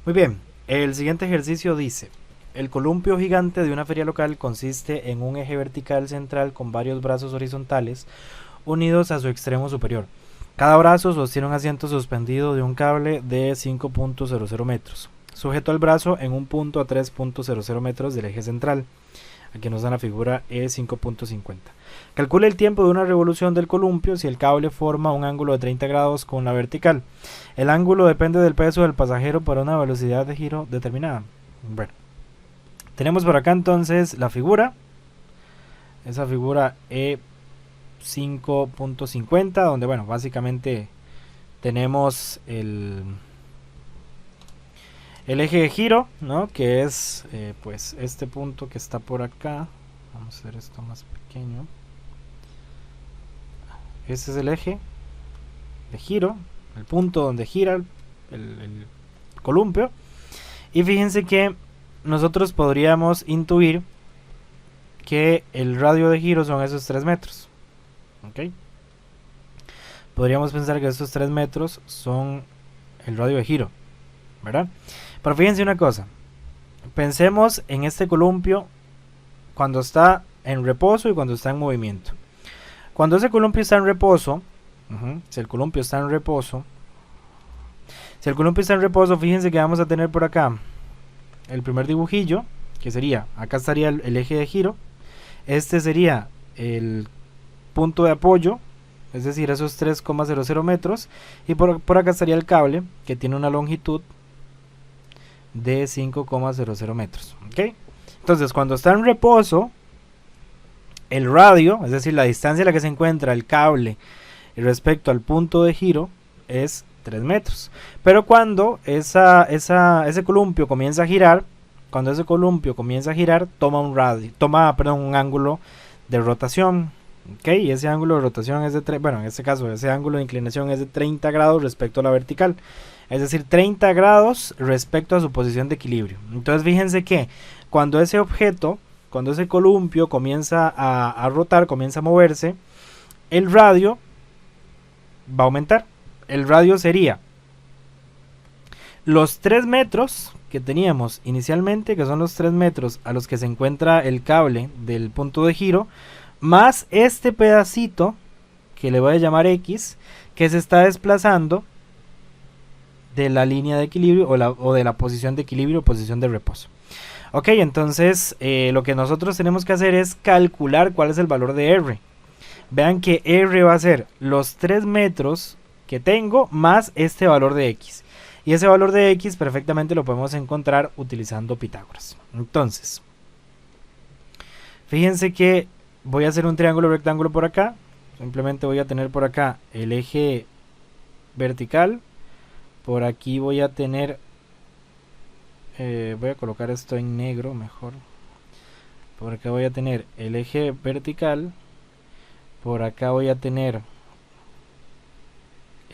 Muy bien, el siguiente ejercicio dice: el columpio gigante de una feria local consiste en un eje vertical central con varios brazos horizontales unidos a su extremo superior. Cada brazo sostiene un asiento suspendido de un cable de 5.00 metros, sujeto al brazo en un punto a 3.00 metros del eje central. Aquí nos dan la figura E5.50. Calcule el tiempo de una revolución del columpio si el cable forma un ángulo de 30 grados con la vertical. El ángulo depende del peso del pasajero para una velocidad de giro determinada. Bueno, tenemos por acá entonces la figura. Esa figura E5.50, donde bueno, básicamente tenemos el eje de giro, ¿no? Que es pues este punto que está por acá. Vamos a hacer esto más pequeño. Este es el eje de giro, el punto donde gira el columpio. Y fíjense que nosotros podríamos intuir que el radio de giro son esos 3 metros. ¿Ok? Podríamos pensar que estos 3 metros son el radio de giro, ¿verdad? Pero fíjense una cosa. Pensemos en este columpio cuando está en reposo y cuando está en movimiento. Cuando ese columpio está en reposo, si el columpio está en reposo, fíjense que vamos a tener por acá el primer dibujillo, que sería, acá estaría el eje de giro, este sería el punto de apoyo, es decir, esos 3,00 metros, y por acá estaría el cable, que tiene una longitud de 5,00 metros. ¿Ok? Entonces, cuando está en reposo, el radio, es decir, la distancia a la que se encuentra el cable respecto al punto de giro, es 3 metros. Pero cuando ese columpio comienza a girar, toma un ángulo de rotación. ¿Ok? Y ese ángulo de rotación es en este caso, ese ángulo de inclinación es de 30 grados respecto a la vertical. Es decir, 30 grados respecto a su posición de equilibrio. Entonces, fíjense que cuando ese columpio comienza a rotar, comienza a moverse, el radio va a aumentar. El radio sería los 3 metros que teníamos inicialmente, que son los 3 metros a los que se encuentra el cable del punto de giro, más este pedacito, que le voy a llamar X, que se está desplazando de la línea de equilibrio o de la posición de equilibrio o posición de reposo. Ok, entonces lo que nosotros tenemos que hacer es calcular cuál es el valor de R. Vean que R va a ser los 3 metros que tengo más este valor de X. Y ese valor de X perfectamente lo podemos encontrar utilizando Pitágoras. Entonces, fíjense que voy a hacer un triángulo rectángulo por acá. Simplemente voy a tener por acá el eje vertical. Por aquí voy a tener... voy a colocar esto en negro mejor. Por acá voy a tener el eje vertical. Por acá voy a tener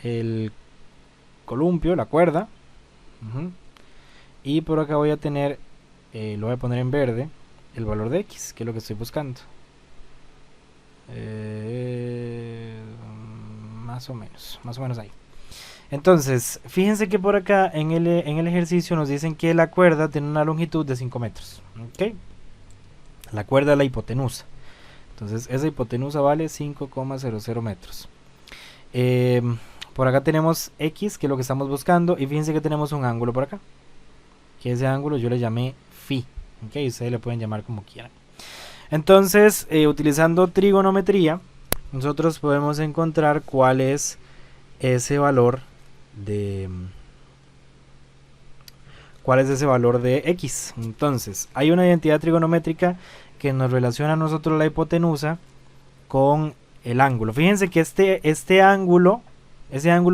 el columpio, la cuerda. Y por acá voy a tener, lo voy a poner en verde, el valor de X, que es lo que estoy buscando. Más o menos ahí. Entonces, fíjense que por acá en el ejercicio nos dicen que la cuerda tiene una longitud de 5 metros. ¿Ok? La cuerda es la hipotenusa. Entonces, esa hipotenusa vale 5,00 metros. Por acá tenemos X, que es lo que estamos buscando. Y fíjense que tenemos un ángulo por acá, que ese ángulo yo le llamé Phi. ¿Ok? Ustedes le pueden llamar como quieran. Entonces, utilizando trigonometría, nosotros podemos encontrar cuál es ese valor de X. Entonces, hay una identidad trigonométrica que nos relaciona a nosotros la hipotenusa con el ángulo. Fíjense que ese ángulo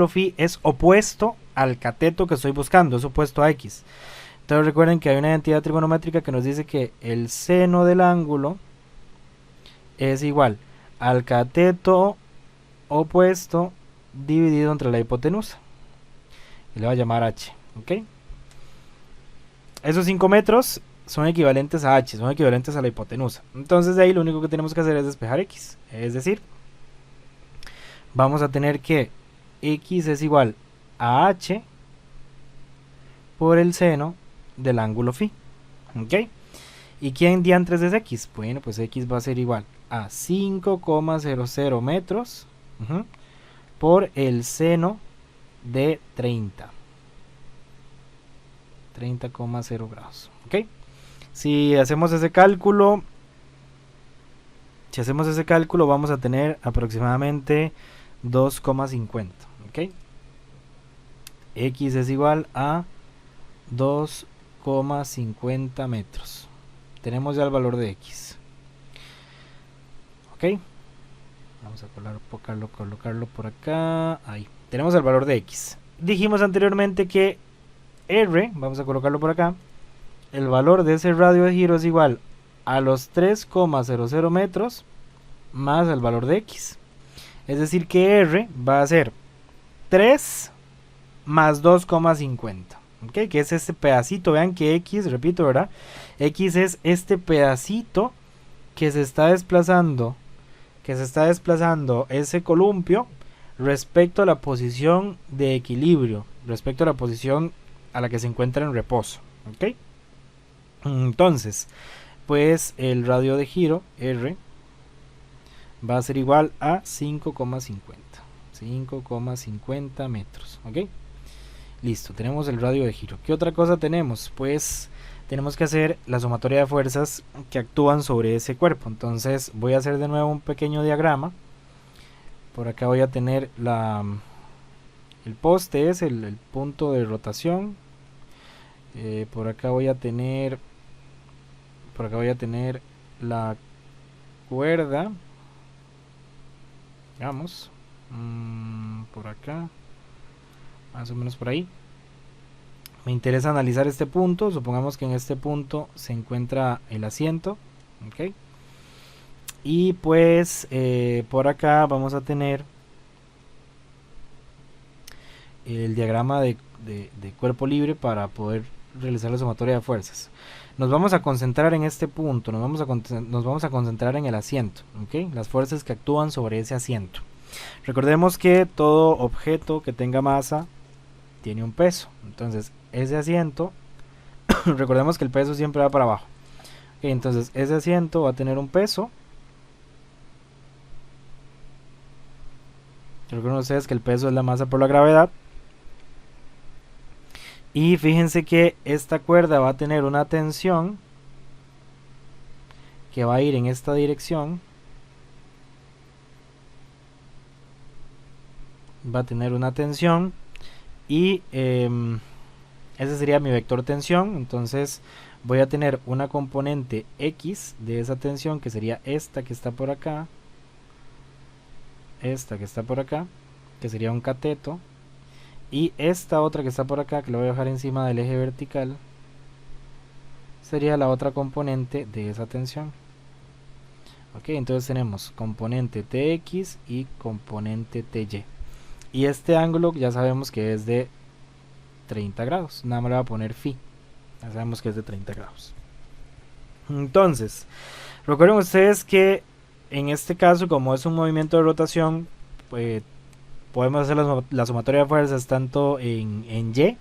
Phi es opuesto al cateto que estoy buscando, es opuesto a X. Entonces recuerden que hay una identidad trigonométrica que nos dice que el seno del ángulo es igual al cateto opuesto dividido entre la hipotenusa. Y le voy a llamar H. ¿Ok? Esos 5 metros son equivalentes a H, son equivalentes a la hipotenusa. Entonces de ahí lo único que tenemos que hacer es despejar X. Es decir, vamos a tener que X es igual a H por el seno del ángulo phi. ¿Ok? ¿Y quién diantres es x? Bueno, pues x va a ser igual a 5,00 metros por el seno de 30,0 grados. ¿Ok? Si hacemos ese cálculo, vamos a tener aproximadamente 2,50. ¿Ok? X es igual a 2,50 metros. Tenemos ya el valor de x. Ok, vamos a colocarlo por acá. Ahí tenemos el valor de x. Dijimos anteriormente que r, vamos a colocarlo por acá, el valor de ese radio de giro es igual a los 3,00 metros más el valor de x. Es decir que r va a ser 3 más 2,50. ¿Okay? Que es este pedacito. Vean que x, repito, ¿verdad? X es este pedacito que se está desplazando ese columpio respecto a la posición de equilibrio, respecto a la posición a la que se encuentra en reposo. ¿Ok? Entonces, pues el radio de giro R va a ser igual a 5,50 metros. ¿Ok? Listo, tenemos el radio de giro. ¿Qué otra cosa tenemos? Pues tenemos que hacer la sumatoria de fuerzas que actúan sobre ese cuerpo. Entonces voy a hacer de nuevo un pequeño diagrama. Por acá voy a tener el poste, es el punto de rotación. Por acá voy a tener la cuerda. Vamos, por acá, más o menos por ahí. Me interesa analizar este punto. Supongamos que en este punto se encuentra el asiento. ¿Ok? Y pues por acá vamos a tener el diagrama de cuerpo libre para poder realizar la sumatoria de fuerzas. Nos vamos a concentrar en este punto. Nos vamos a concentrar en el asiento. ¿Ok? Las fuerzas que actúan sobre ese asiento. Recordemos que todo objeto que tenga masa tiene un peso. Entonces ese asiento, recordemos que el peso siempre va para abajo. Okay, entonces ese asiento va a tener un peso. Recuerden ustedes que el peso es la masa por la gravedad. Y fíjense que esta cuerda va a tener una tensión que va a ir en esta dirección. Va a tener una tensión y ese sería mi vector tensión. Entonces voy a tener una componente x de esa tensión, que sería esta que está por acá, que sería un cateto, y esta otra que está por acá, que lo voy a dejar encima del eje vertical, sería la otra componente de esa tensión. Ok, entonces tenemos componente tx y componente ty. Y este ángulo ya sabemos que es de 30 grados. Nada más le voy a poner phi. Ya sabemos que es de 30 grados. Entonces, recuerden ustedes que en este caso, como es un movimiento de rotación, pues podemos hacer la sumatoria de fuerzas tanto en y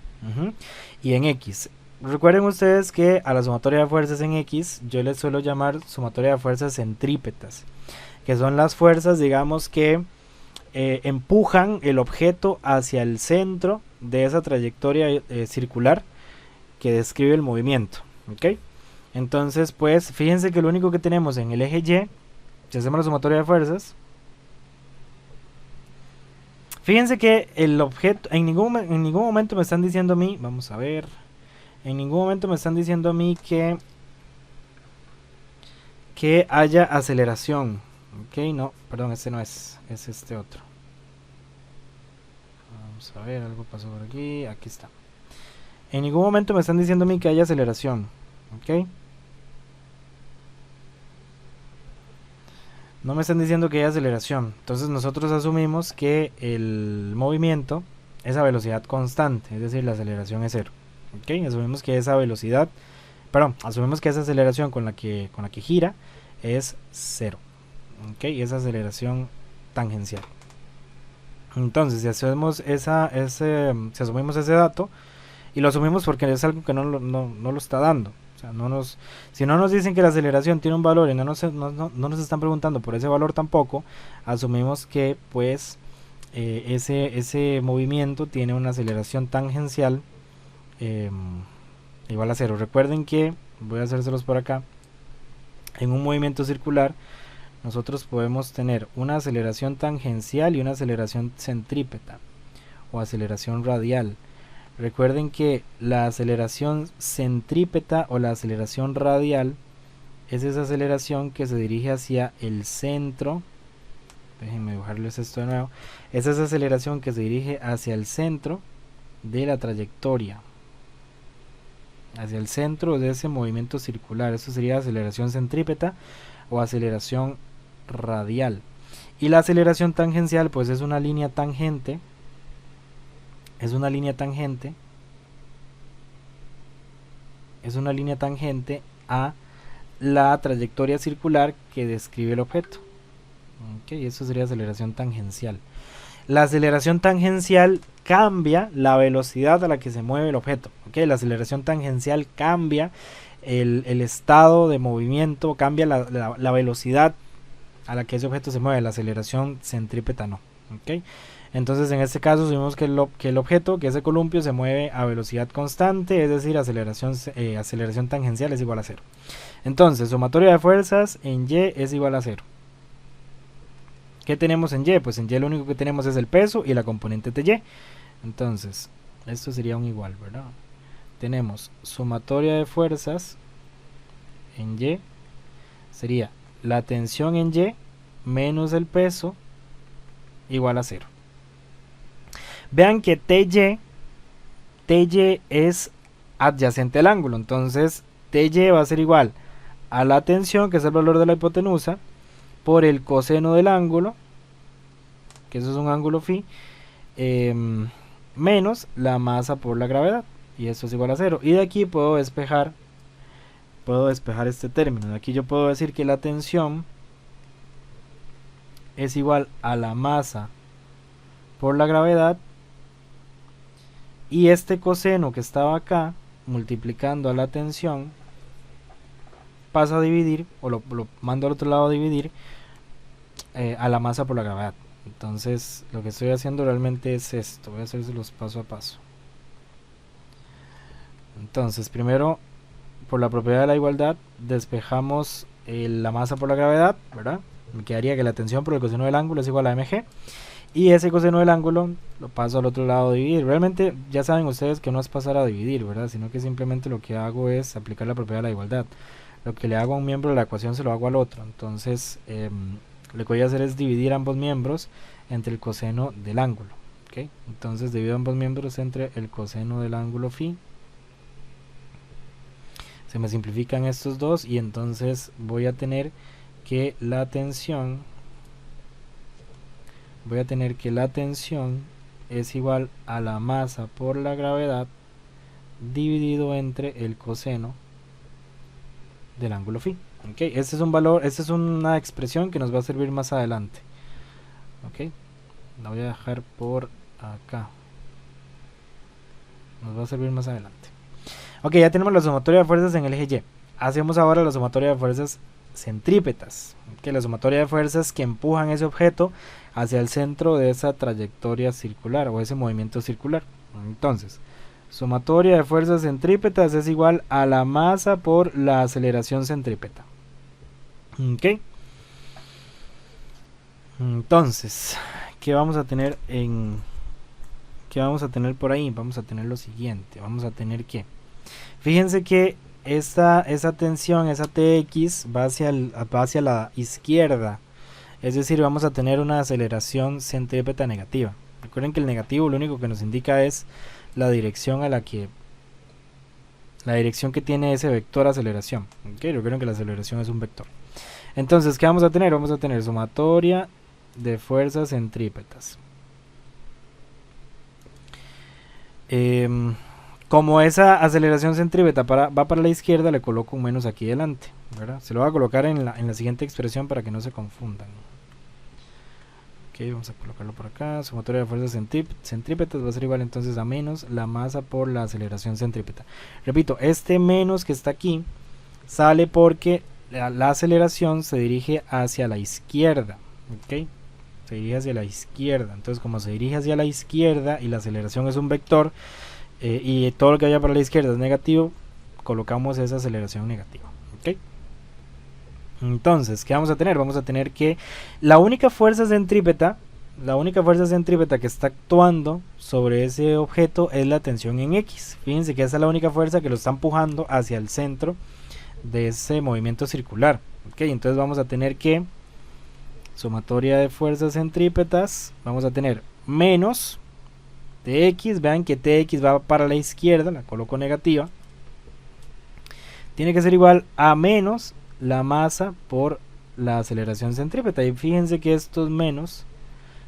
y en x. Recuerden ustedes que a la sumatoria de fuerzas en x yo les suelo llamar sumatoria de fuerzas centrípetas, que son las fuerzas, digamos, que empujan el objeto hacia el centro de esa trayectoria circular que describe el movimiento. ¿Ok? Entonces, pues fíjense que lo único que tenemos en el eje y, si hacemos la sumatoria de fuerzas, fíjense que el objeto, en ningún momento me están diciendo a mí, vamos a ver, en ningún momento me están diciendo a mí que haya aceleración. Ok, no, perdón, este no es este otro. Vamos a ver, algo pasó por aquí, aquí está. En ningún momento me están diciendo a mí que haya aceleración. Ok, no me están diciendo que haya aceleración. Entonces nosotros asumimos que el movimiento es a velocidad constante, es decir, la aceleración es cero. Ok, asumimos que esa velocidad, asumimos que esa aceleración con la que gira es cero. Ok, esa aceleración tangencial. Entonces, si asumimos ese dato, Y lo asumimos porque es algo que no lo está dando. O sea, si no nos dicen que la aceleración tiene un valor y no nos están preguntando por ese valor tampoco, asumimos que pues ese movimiento tiene una aceleración tangencial igual a cero. Recuerden que, voy a hacérselos por acá, en un movimiento circular nosotros podemos tener una aceleración tangencial y una aceleración centrípeta o aceleración radial. Recuerden que la aceleración centrípeta o la aceleración radial es esa aceleración que se dirige hacia el centro. Déjenme dibujarles esto de nuevo. Es esa aceleración que se dirige hacia el centro de la trayectoria, hacia el centro de ese movimiento circular. Eso sería aceleración centrípeta o aceleración radial. Y la aceleración tangencial pues es una línea tangente. Es una línea tangente a la trayectoria circular que describe el objeto. Eso sería aceleración tangencial. La aceleración tangencial cambia la velocidad a la que se mueve el objeto. La aceleración tangencial cambia el estado de movimiento, cambia la velocidad a la que ese objeto se mueve. La aceleración centrípeta no. Entonces en este caso vimos que el objeto, que ese columpio, se mueve a velocidad constante, es decir, aceleración tangencial es igual a 0. Entonces, sumatoria de fuerzas en Y es igual a 0. ¿Qué tenemos en Y? Pues en Y lo único que tenemos es el peso y la componente de Y. Entonces, esto sería un igual, ¿verdad? Tenemos sumatoria de fuerzas en Y, sería la tensión en Y menos el peso igual a 0. Vean que TY es adyacente al ángulo, entonces TY va a ser igual a la tensión, que es el valor de la hipotenusa, por el coseno del ángulo, que eso es un ángulo phi, menos la masa por la gravedad, y eso es igual a 0. Y de aquí puedo despejar este término. De aquí yo puedo decir que la tensión es igual a la masa por la gravedad, y este coseno que estaba acá multiplicando a la tensión pasa a dividir, o lo mando al otro lado a dividir a la masa por la gravedad. Entonces lo que estoy haciendo realmente es esto. Voy a hacérselos paso a paso. Entonces primero, por la propiedad de la igualdad, despejamos la masa por la gravedad, ¿verdad? Me quedaría que la tensión por el coseno del ángulo es igual a mg, y ese coseno del ángulo lo paso al otro lado a dividir. Realmente ya saben ustedes que no es pasar a dividir, ¿verdad? Sino que simplemente lo que hago es aplicar la propiedad de la igualdad. Lo que le hago a un miembro de la ecuación se lo hago al otro. Entonces lo que voy a hacer es dividir ambos miembros entre el coseno del ángulo. Entonces divido ambos miembros entre el coseno del ángulo phi. Se me simplifican estos dos y entonces voy a tener que la tensión es igual a la masa por la gravedad dividido entre el coseno del ángulo phi. Este es un valor, esta es una expresión que nos va a servir más adelante. La voy a dejar por acá. Nos va a servir más adelante. Ya tenemos la sumatoria de fuerzas en el eje Y. Hacemos ahora la sumatoria de fuerzas centrípetas. La sumatoria de fuerzas que empujan ese objeto hacia el centro de esa trayectoria circular o ese movimiento circular. Entonces, sumatoria de fuerzas centrípetas es igual a la masa por la aceleración centrípeta. Entonces, ¿qué vamos a tener por ahí? Vamos a tener lo siguiente. Vamos a tener que, fíjense que esa tensión, esa Tx va hacia la izquierda, es decir, vamos a tener una aceleración centrípeta negativa. Recuerden que el negativo lo único que nos indica es la dirección que tiene ese vector aceleración. Recuerden que la aceleración es un vector. Entonces, ¿qué vamos a tener? Vamos a tener sumatoria de fuerzas centrípetas. Como esa aceleración centrípeta va para la izquierda, le coloco un menos aquí delante, ¿verdad? Se lo voy a colocar en la siguiente expresión para que no se confundan. Ok, vamos a colocarlo por acá. Sumatoria de fuerzas centrípetas va a ser igual entonces a menos la masa por la aceleración centrípeta. Repito, este menos que está aquí sale porque la aceleración se dirige hacia la izquierda. Ok, se dirige hacia la izquierda. Entonces, como se dirige hacia la izquierda y la aceleración es un vector, y todo lo que vaya para la izquierda es negativo, colocamos esa aceleración negativa. ¿Ok? Entonces, ¿qué vamos a tener? Vamos a tener que la única fuerza centrípeta que está actuando sobre ese objeto es la tensión en X. Fíjense que esa es la única fuerza que lo está empujando hacia el centro de ese movimiento circular. ¿Ok? Entonces vamos a tener que sumatoria de fuerzas centrípetas, vamos a tener menos Tx, vean que Tx va para la izquierda, la coloco negativa, tiene que ser igual a menos la masa por la aceleración centrípeta, y fíjense que estos menos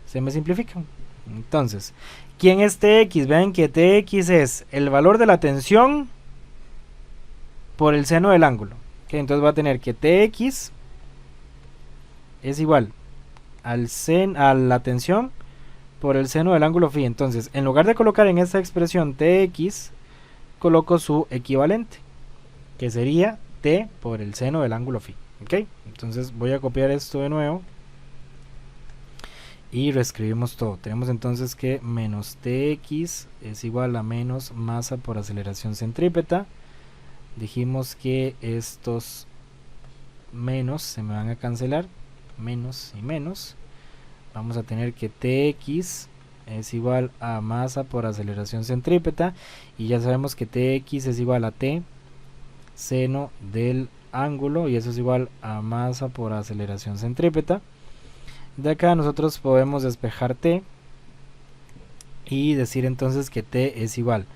se me simplifican. Entonces, ¿quién es Tx? Vean que Tx es el valor de la tensión por el seno del ángulo. ¿Okay? Entonces va a tener que Tx es igual a la tensión por el seno del ángulo phi. Entonces, en lugar de colocar en esta expresión Tx, coloco su equivalente, que sería T por el seno del ángulo phi. ¿Ok? Entonces voy a copiar esto de nuevo y reescribimos todo. Tenemos entonces que menos Tx es igual a menos masa por aceleración centrípeta. Dijimos que estos menos se me van a cancelar, menos y menos. Vamos a tener que Tx es igual a masa por aceleración centrípeta, y ya sabemos que Tx es igual a T seno del ángulo, y eso es igual a masa por aceleración centrípeta. De acá nosotros podemos despejar T y decir entonces que T es igual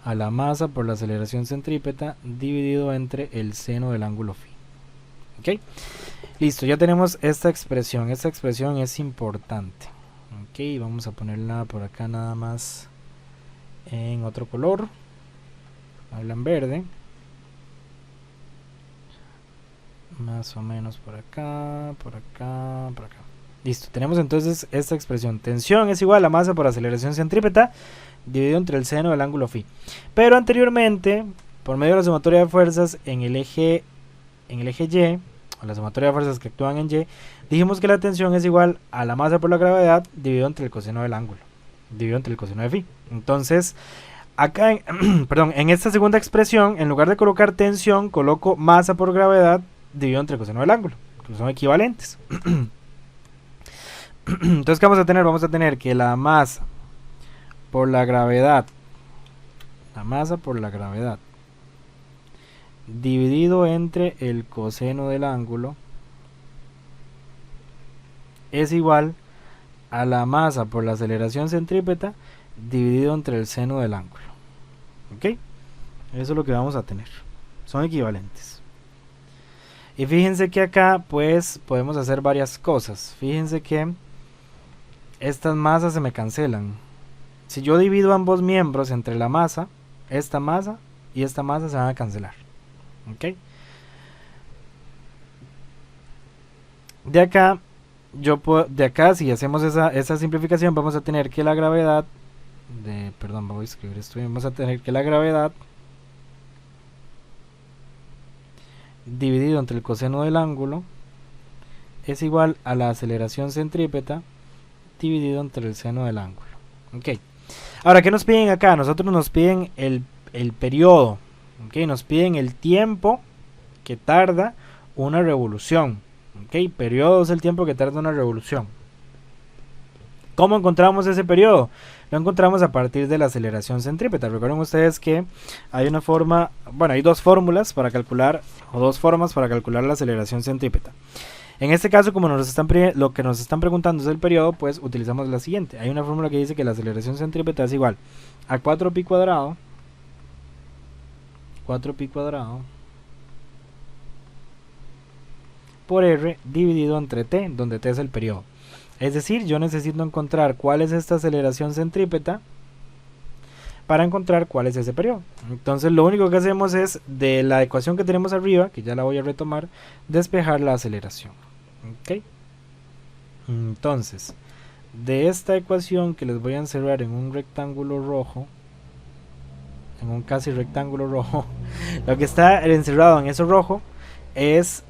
a la masa por la aceleración centrípeta dividido entre el seno del ángulo phi. ¿Ok? Listo, ya tenemos esta expresión es importante. Ok, vamos a ponerla por acá nada más en otro color, habla en verde, más o menos por acá, por acá, por acá. Listo, tenemos entonces esta expresión, tensión es igual a masa por aceleración centrípeta dividido entre el seno del ángulo phi. Pero anteriormente, por medio de la sumatoria de fuerzas en el eje Y, o la sumatoria de fuerzas que actúan en Y, dijimos que la tensión es igual a la masa por la gravedad dividido entre el coseno del ángulo, dividido entre el coseno de phi. Entonces, acá, en esta segunda expresión, en lugar de colocar tensión, coloco masa por gravedad dividido entre el coseno del ángulo, que son equivalentes. Entonces, ¿qué vamos a tener? Vamos a tener que la masa por la gravedad, dividido entre el coseno del ángulo es igual a la masa por la aceleración centrípeta dividido entre el seno del ángulo. ¿Ok? Eso es lo que vamos a tener. Son equivalentes. Y fíjense que acá pues podemos hacer varias cosas. Fíjense que estas masas se me cancelan. Si yo divido ambos miembros entre la masa, esta masa y esta masa se van a cancelar. ¿Ok? De acá, si hacemos esa simplificación, vamos a tener que la gravedad voy a escribir esto bien, vamos a tener que la gravedad dividido entre el coseno del ángulo es igual a la aceleración centrípeta dividido entre el seno del ángulo. Ok. Ahora, ¿qué nos piden acá? Nosotros nos piden el periodo. Ok, nos piden el tiempo que tarda una revolución. Ok, periodo es el tiempo que tarda una revolución. ¿Cómo encontramos ese periodo? Lo encontramos a partir de la aceleración centrípeta. Recuerden ustedes que hay una forma, hay dos fórmulas para calcular, o dos formas para calcular la aceleración centrípeta. En este caso, como lo que nos están preguntando es el periodo, pues utilizamos la siguiente. Hay una fórmula que dice que la aceleración centrípeta es igual a 4pi cuadrado por R dividido entre T, donde T es el periodo. Es decir, yo necesito encontrar cuál es esta aceleración centrípeta para encontrar cuál es ese periodo. Entonces lo único que hacemos es, de la ecuación que tenemos arriba, que ya la voy a retomar, despejar la aceleración. ¿Ok? Entonces, de esta ecuación que les voy a encerrar en un rectángulo rojo, en un casi rectángulo rojo, lo que está encerrado en eso rojo es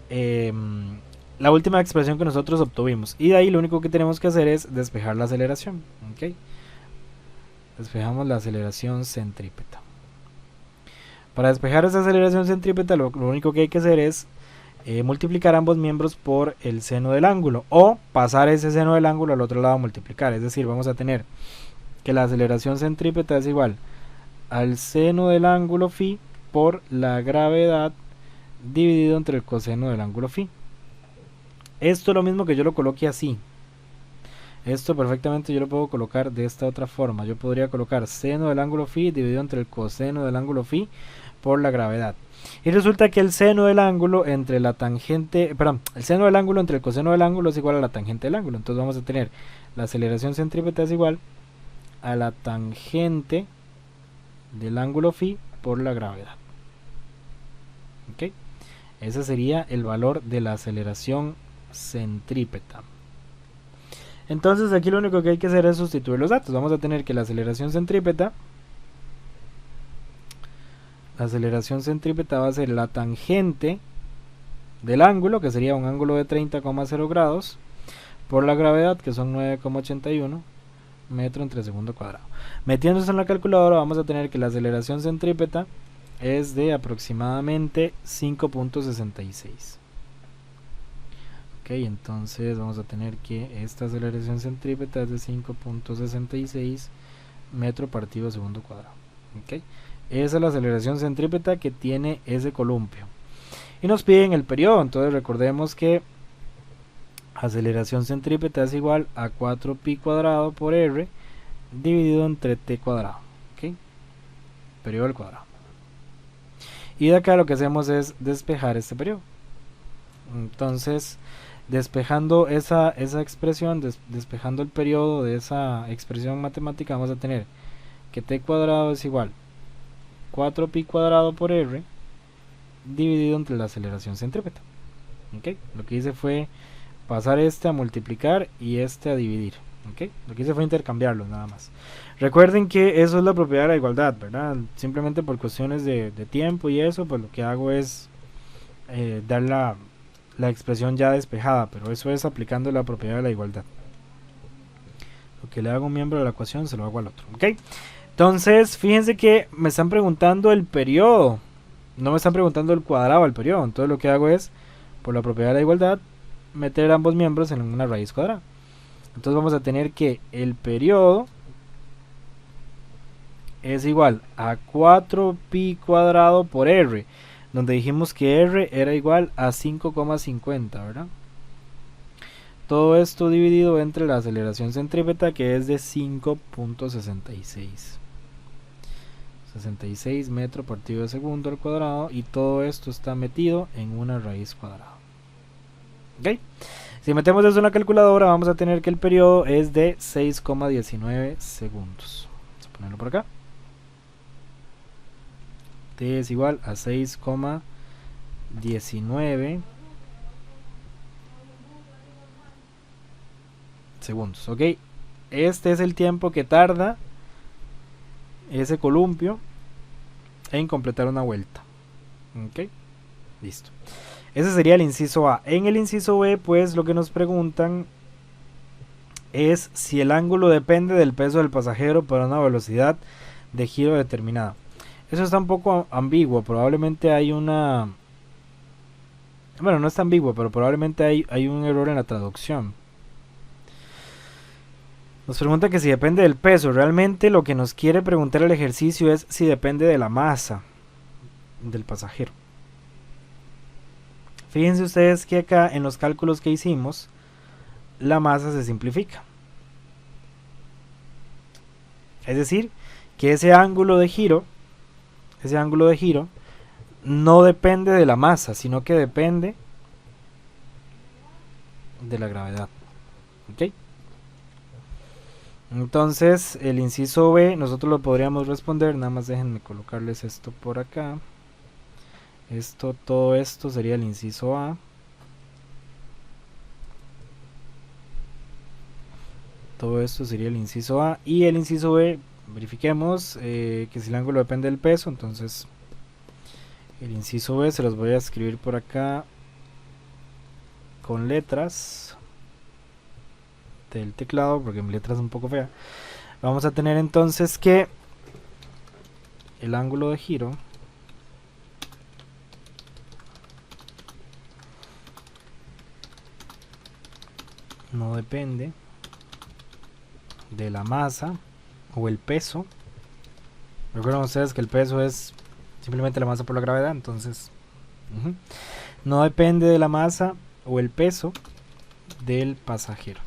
la última expresión que nosotros obtuvimos, y de ahí lo único que tenemos que hacer es despejar la aceleración. ¿Okay? Despejamos la aceleración centrípeta. Para despejar esa aceleración centrípeta lo único que hay que hacer es multiplicar ambos miembros por el seno del ángulo, o pasar ese seno del ángulo al otro lado a multiplicar. Es decir, vamos a tener que la aceleración centrípeta es igual al seno del ángulo phi por la gravedad dividido entre el coseno del ángulo phi. Esto es lo mismo que yo lo coloque así. Esto perfectamente yo lo puedo colocar de esta otra forma. Yo podría colocar seno del ángulo phi dividido entre el coseno del ángulo phi por la gravedad. Y resulta que el seno del ángulo entre la tangente, perdón, el seno del ángulo entre el coseno del ángulo es igual a la tangente del ángulo. Entonces vamos a tener la aceleración centrípeta es igual a la tangente del ángulo phi por la gravedad. ¿Ok? Ese sería el valor de la aceleración centrípeta. Entonces aquí lo único que hay que hacer es sustituir los datos. Vamos a tener que la aceleración centrípeta va a ser la tangente del ángulo, que sería un ángulo de 30,0 grados, por la gravedad, que son 9,81 metros entre segundo cuadrado. Metiéndose en la calculadora vamos a tener que la aceleración centrípeta es de aproximadamente 5.66. Ok, entonces vamos a tener que esta aceleración centrípeta es de 5.66 metro partido segundo cuadrado. Ok, esa es la aceleración centrípeta que tiene ese columpio. Y nos piden el periodo, entonces recordemos que aceleración centrípeta es igual a 4pi cuadrado por r dividido entre t cuadrado. ¿Ok? Periodo al cuadrado. Y de acá lo que hacemos es despejar este periodo. Entonces, despejando esa expresión, despejando el periodo de esa expresión matemática, vamos a tener que t cuadrado es igual 4pi cuadrado por r dividido entre la aceleración centrípeta. ¿Ok? Lo que hice fue pasar este a multiplicar y este a dividir. ¿Okay? Lo que hice fue intercambiarlos nada más. Recuerden que eso es la propiedad de la igualdad, ¿verdad? Simplemente por cuestiones de tiempo y eso, pues lo que hago es dar la expresión ya despejada, pero eso es aplicando la propiedad de la igualdad. Lo que le hago a un miembro de la ecuación se lo hago al otro. ¿Ok? Entonces, fíjense que me están preguntando el periodo, no me están preguntando el cuadrado del periodo. Entonces lo que hago es, por la propiedad de la igualdad, meter ambos miembros en una raíz cuadrada. Entonces vamos a tener que el periodo es igual a 4pi cuadrado por r, donde dijimos que r era igual a 5,50, ¿verdad? Todo esto dividido entre la aceleración centrípeta, que es de 5.66. 66 metros partido de segundo al cuadrado, y todo esto está metido en una raíz cuadrada. ¿Ok? Si metemos eso en la calculadora vamos a tener que el periodo es de 6,19 segundos. Vamos a ponerlo por acá. T es igual a 6,19 segundos. Ok, este es el tiempo que tarda ese columpio en completar una vuelta. Ok, listo. Ese sería el inciso A. En el inciso B, pues lo que nos preguntan es si el ángulo depende del peso del pasajero para una velocidad de giro determinada. Eso está un poco ambiguo. Probablemente hay una... Bueno, no está ambiguo, pero probablemente hay un error en la traducción. Nos pregunta que si depende del peso. Realmente lo que nos quiere preguntar el ejercicio es si depende de la masa del pasajero. Fíjense ustedes que acá en los cálculos que hicimos, la masa se simplifica. Es decir, que ese ángulo de giro no depende de la masa, sino que depende de la gravedad. ¿Ok? Entonces, el inciso B nosotros lo podríamos responder, nada más déjenme colocarles esto por acá. Todo esto sería el inciso A. Todo esto sería el inciso A. Y el inciso B, verifiquemos que si el ángulo depende del peso, entonces el inciso B se los voy a escribir por acá con letras del teclado, porque mi letra es un poco fea. Vamos a tener entonces que el ángulo de giro no depende de la masa o el peso. Recuerden ustedes que el peso es simplemente la masa por la gravedad, entonces no depende de la masa o el peso del pasajero,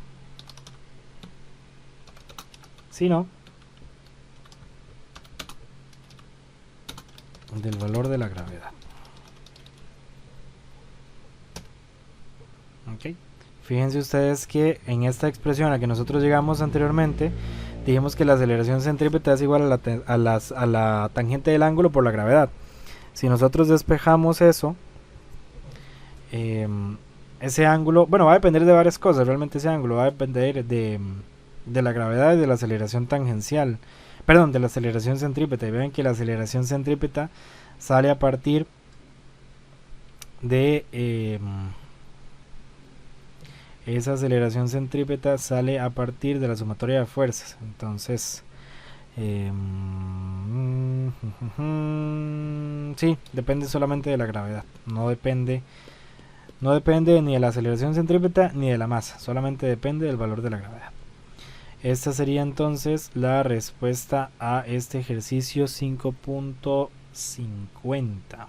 sino del valor de la gravedad. Ok. Fíjense ustedes que en esta expresión a la que nosotros llegamos anteriormente, dijimos que la aceleración centrípeta es igual a la tangente del ángulo por la gravedad. Si nosotros despejamos eso, ese ángulo, bueno, va a depender de varias cosas. Realmente ese ángulo va a depender de la gravedad y de la aceleración tangencial. Perdón, de la aceleración centrípeta. Y ven que la aceleración centrípeta sale a partir de... esa aceleración centrípeta sale a partir de la sumatoria de fuerzas. Entonces, sí, depende solamente de la gravedad. No depende ni de la aceleración centrípeta ni de la masa. Solamente depende del valor de la gravedad. Esta sería entonces la respuesta a este ejercicio 5.50.